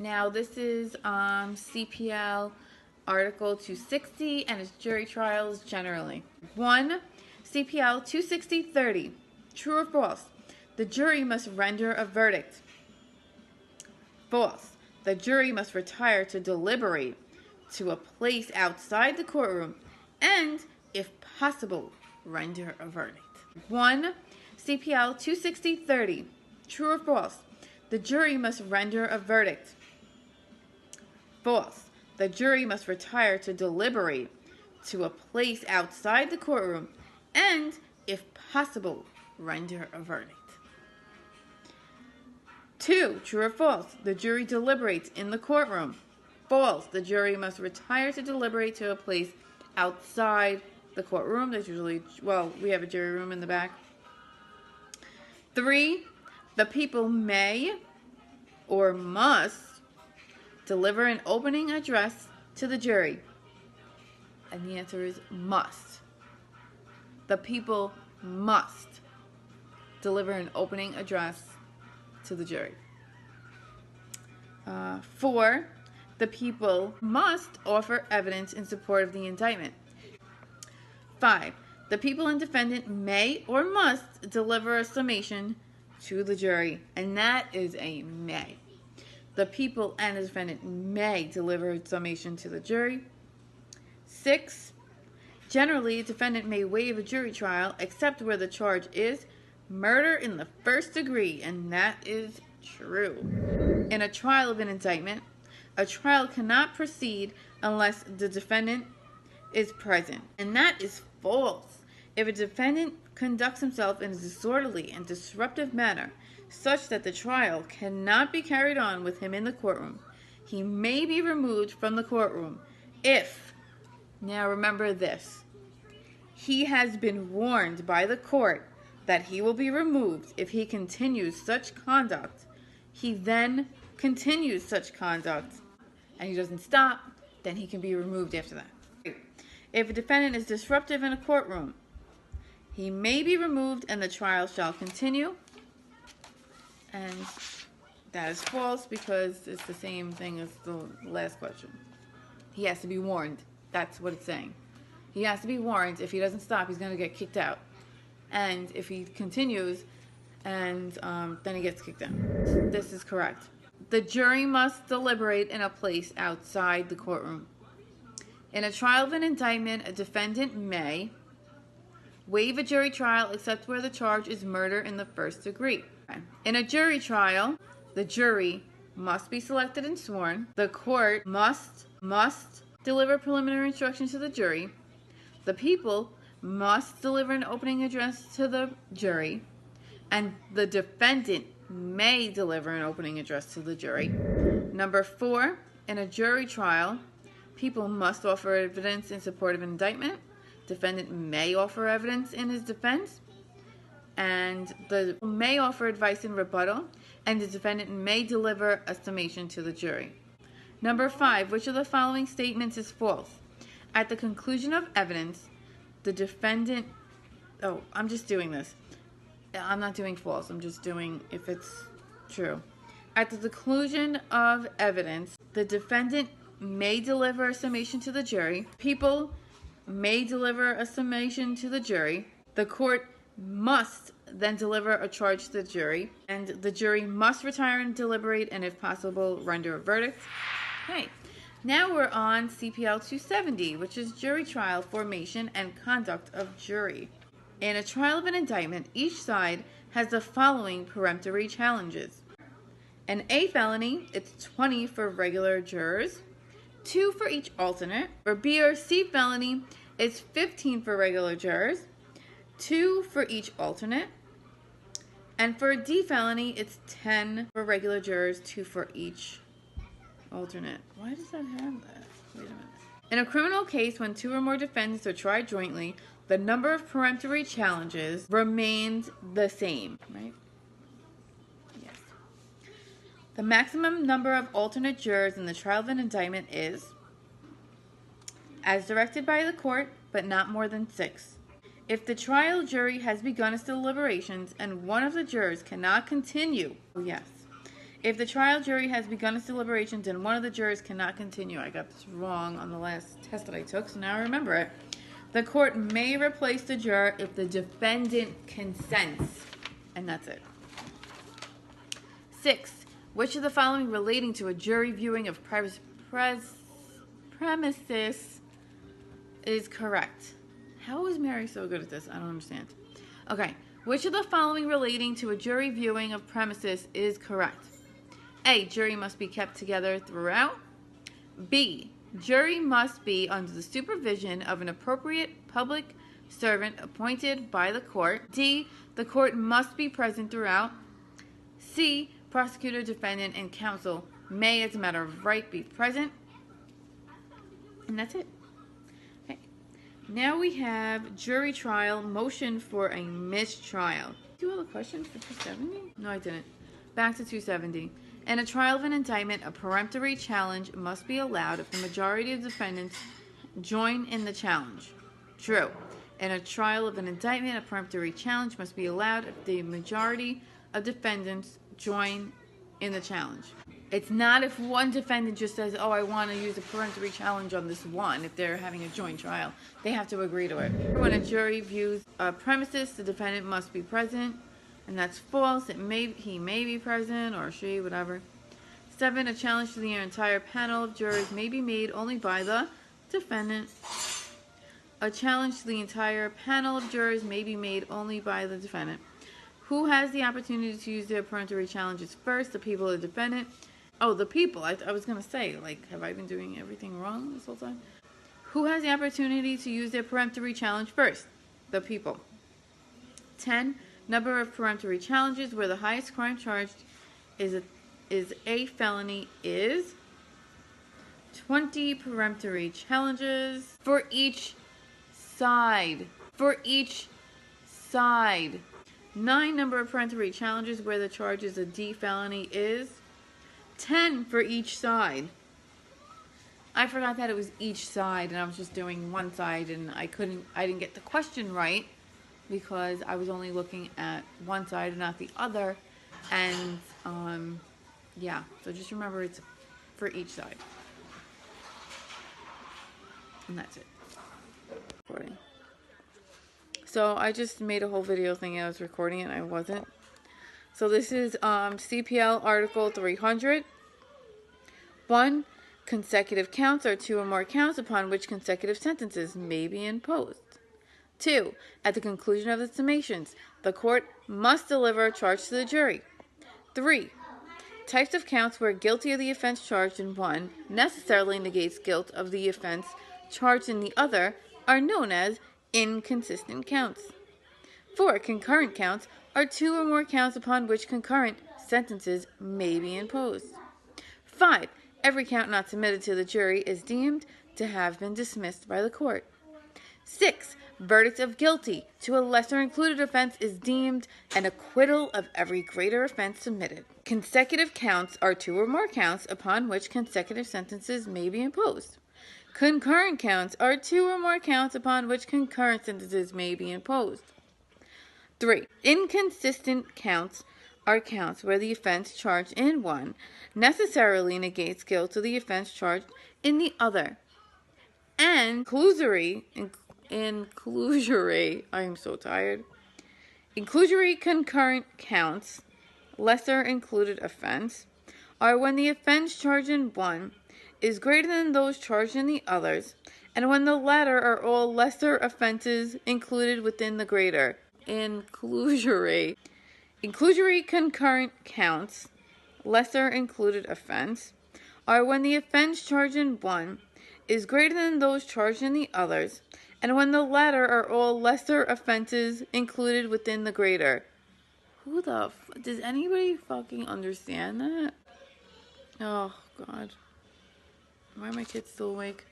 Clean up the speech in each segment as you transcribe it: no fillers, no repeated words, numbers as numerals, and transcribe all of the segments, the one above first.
Now this is CPL Article 260 and it's jury trials generally. 1. CPL 260-30. True or false? The jury must render a verdict. False. The jury must retire to deliberate to a place outside the courtroom and, if possible, render a verdict. 1. CPL 260-30. True or false? The jury must render a verdict. False. The jury must retire to deliberate to a place outside the courtroom and, if possible, render a verdict. 2. True or false? The jury deliberates in the courtroom. False. The jury must retire to deliberate to a place outside the courtroom. There's usually, we have a jury room in the back. 3. The people may or must deliver an opening address to the jury. And the answer is must. The people must deliver an opening address to the jury. 4. The people must offer evidence in support of the indictment. 5. The people and defendant may or must deliver a summation to the jury, and that is a may. The people and the defendant may deliver a summation to the jury. 6. Generally, a defendant may waive a jury trial except where the charge is murder in the first degree, and that is true. In a trial of an indictment, a trial cannot proceed unless the defendant is present, and that is false. If a defendant conducts himself in a disorderly and disruptive manner such that the trial cannot be carried on with him in the courtroom, he may be removed from the courtroom if, now remember this, he has been warned by the court that he will be removed if he continues such conduct. He then continues such conduct and he doesn't stop, then he can be removed after that. If a defendant is disruptive in a courtroom, he may be removed and the trial shall continue. And that is false because it's the same thing as the last question. He has to be warned. That's what it's saying. He has to be warned. If he doesn't stop, he's going to get kicked out. And if he continues, and then he gets kicked out. This is correct. The jury must deliberate in a place outside the courtroom. In a trial of an indictment, a defendant may waive a jury trial except where the charge is murder in the first degree. In a jury trial, the jury must be selected and sworn. The court must deliver preliminary instructions to the jury. The people must deliver an opening address to the jury. And the defendant may deliver an opening address to the jury. Number 4, in a jury trial, people must offer evidence in support of an indictment. Defendant may offer evidence in his defense, and the may offer advice in rebuttal, and the defendant may deliver a summation to the jury. Number 5, which of the following statements is false? At the conclusion of evidence, the defendant... Oh, I'm just doing this. I'm not doing false. I'm just doing if it's true. At the conclusion of evidence, the defendant may deliver a summation to the jury. People may deliver a summation to the jury. The court must then deliver a charge to the jury. And the jury must retire and deliberate and, if possible, render a verdict. Okay. Now we're on CPL 270, which is jury trial formation and conduct of jury. In a trial of an indictment, each side has the following peremptory challenges. An A felony, it's 20 for regular jurors, 2 for each alternate. For B or C felony, it's 15 for regular jurors, 2 for each alternate. And for a D felony, it's 10 for regular jurors, 2 for each alternate. Why does that have that? Wait a minute. In a criminal case, when 2 or more defendants are tried jointly, the number of peremptory challenges remained the same, right? Yes. The maximum number of alternate jurors in the trial of an indictment is, as directed by the court, but not more than 6. If the trial jury has begun its deliberations and one of the jurors cannot continue, yes. If the trial jury has begun its deliberations and one of the jurors cannot continue, I got this wrong on the last test that I took, so now I remember it. The court may replace the juror if the defendant consents, and that's it. 6. Which of the following relating to a jury viewing of premises is correct? How is Mary so good at this? I don't understand. Okay. Which of the following relating to a jury viewing of premises is correct? A. Jury must be kept together throughout. B. Jury must be under the supervision of an appropriate public servant appointed by the court. D. The court must be present throughout. C. Prosecutor, defendant, and counsel may, as a matter of right, be present. And that's it. Okay. Now we have jury trial, motion for a mistrial. Do all the questions for 270? No, I didn't. Back to 270. In a trial of an indictment, a peremptory challenge must be allowed if the majority of defendants join in the challenge. True. In a trial of an indictment, a peremptory challenge must be allowed if the majority of defendants join in the challenge. It's not if one defendant just says, oh, I want to use a peremptory challenge on this one. If they're having a joint trial, they have to agree to it. When a jury views a premises, the defendant must be present. And that's false. He may be present, or she, whatever. 7. A challenge to the entire panel of jurors may be made only by the defendant. A challenge to the entire panel of jurors may be made only by the defendant. Who has the opportunity to use their peremptory challenges first? The people or the defendant? Oh, the people. I was going to say, like, have I been doing everything wrong this whole time? Who has the opportunity to use their peremptory challenge first? The people. 10. Number of peremptory challenges where the highest crime charged is a felony is 20 peremptory challenges for each side. For each side. 9. Number of peremptory challenges where the charge is a D felony is 10 for each side. I forgot that it was each side, and I was just doing one side, and I didn't get the question right, because I was only looking at one side and not the other. And, yeah. So just remember it's for each side. And that's it. Recording. So I just made a whole video thinking I was recording it, and I wasn't. So this is CPL Article 300. 1. Consecutive counts are 2 or more counts upon which consecutive sentences may be imposed. 2. At the conclusion of the summations, the court must deliver a charge to the jury. 3. Types of counts where guilty of the offense charged in one necessarily negates guilt of the offense charged in the other are known as inconsistent counts. 4. Concurrent counts are 2 or more counts upon which concurrent sentences may be imposed. 5. Every count not submitted to the jury is deemed to have been dismissed by the court. 6. Verdict of guilty to a lesser included offense is deemed an acquittal of every greater offense submitted. Consecutive counts are 2 or more counts upon which consecutive sentences may be imposed. Concurrent counts are 2 or more counts upon which concurrent sentences may be imposed. 3. Inconsistent counts are counts where the offense charged in one necessarily negates guilt of the offense charged in the other. And inclusory, I am so tired. Inclusory concurrent counts, lesser included offense, are when the offense charged in one is greater than those charged in the others, and when the latter are all lesser offenses included within the greater. Inclusory concurrent counts, lesser included offense, are when the offense charged in one is greater than those charged in the others, and when the latter are all lesser offenses included within the greater. Does anybody fucking understand that? Oh, God. Why are my kids still awake?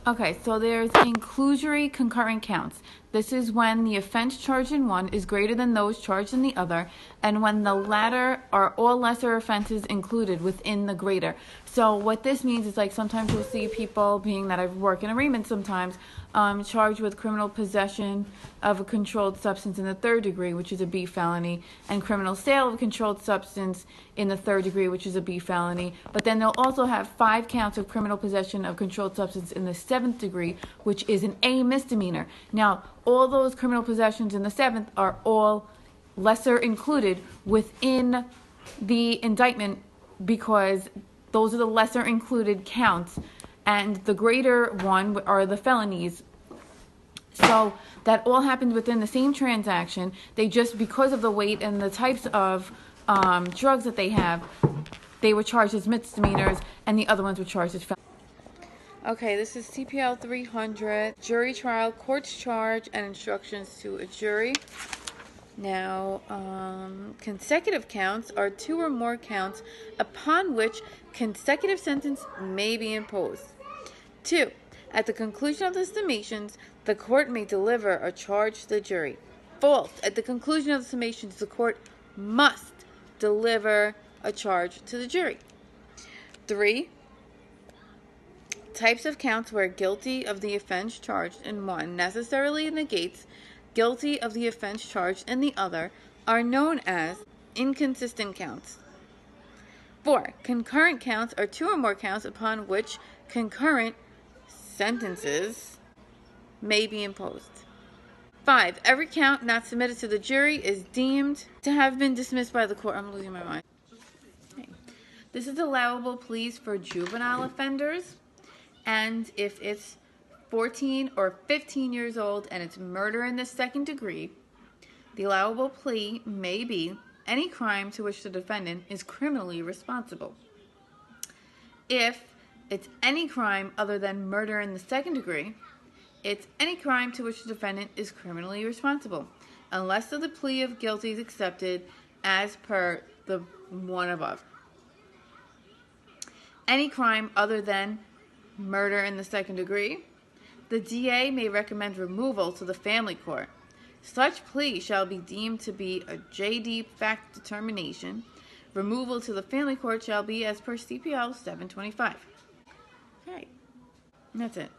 Okay, so there's inclusory concurrent counts. This is when the offense charged in one is greater than those charged in the other, and when the latter are all lesser offenses included within the greater. So what this means is, like, sometimes you'll see people, being that I work in arraignment sometimes, charged with criminal possession of a controlled substance in the third degree, which is a B felony, and criminal sale of a controlled substance in the third degree, which is a B felony. But then they'll also have 5 counts of criminal possession of controlled substance in the 7th degree, which is an A misdemeanor. Now, all those criminal possessions in the 7th are all lesser included within the indictment, because those are the lesser included counts, and the greater one are the felonies. So that all happened within the same transaction. They just, because of the weight and the types of drugs that they have, they were charged as misdemeanors, and the other ones were charged as felonies. Okay, this is CPL 300, jury trial, court's charge, and instructions to a jury. Now, consecutive counts are 2 or more counts upon which consecutive sentence may be imposed. 2. At the conclusion of the summations, the court may deliver a charge to the jury. False. At the conclusion of the summations, the court must deliver a charge to the jury. 3. Types of counts where guilty of the offense charged in one necessarily negates guilty of the offense charged in the other are known as inconsistent counts. 4. Concurrent counts are 2 or more counts upon which concurrent sentences may be imposed. 5. Every count not submitted to the jury is deemed to have been dismissed by the court. I'm losing my mind. Okay. This is allowable pleas for juvenile offenders, and if it's 14 or 15 years old and it's murder in the 2nd degree, the allowable plea may be any crime to which the defendant is criminally responsible. If it's any crime other than murder in the 2nd degree, it's any crime to which the defendant is criminally responsible, unless the plea of guilty is accepted as per the one above. Any crime other than murder in the 2nd degree, the DA may recommend removal to the family court. Such plea shall be deemed to be a JD fact determination. Removal to the family court shall be as per CPL 725. Okay, and that's it.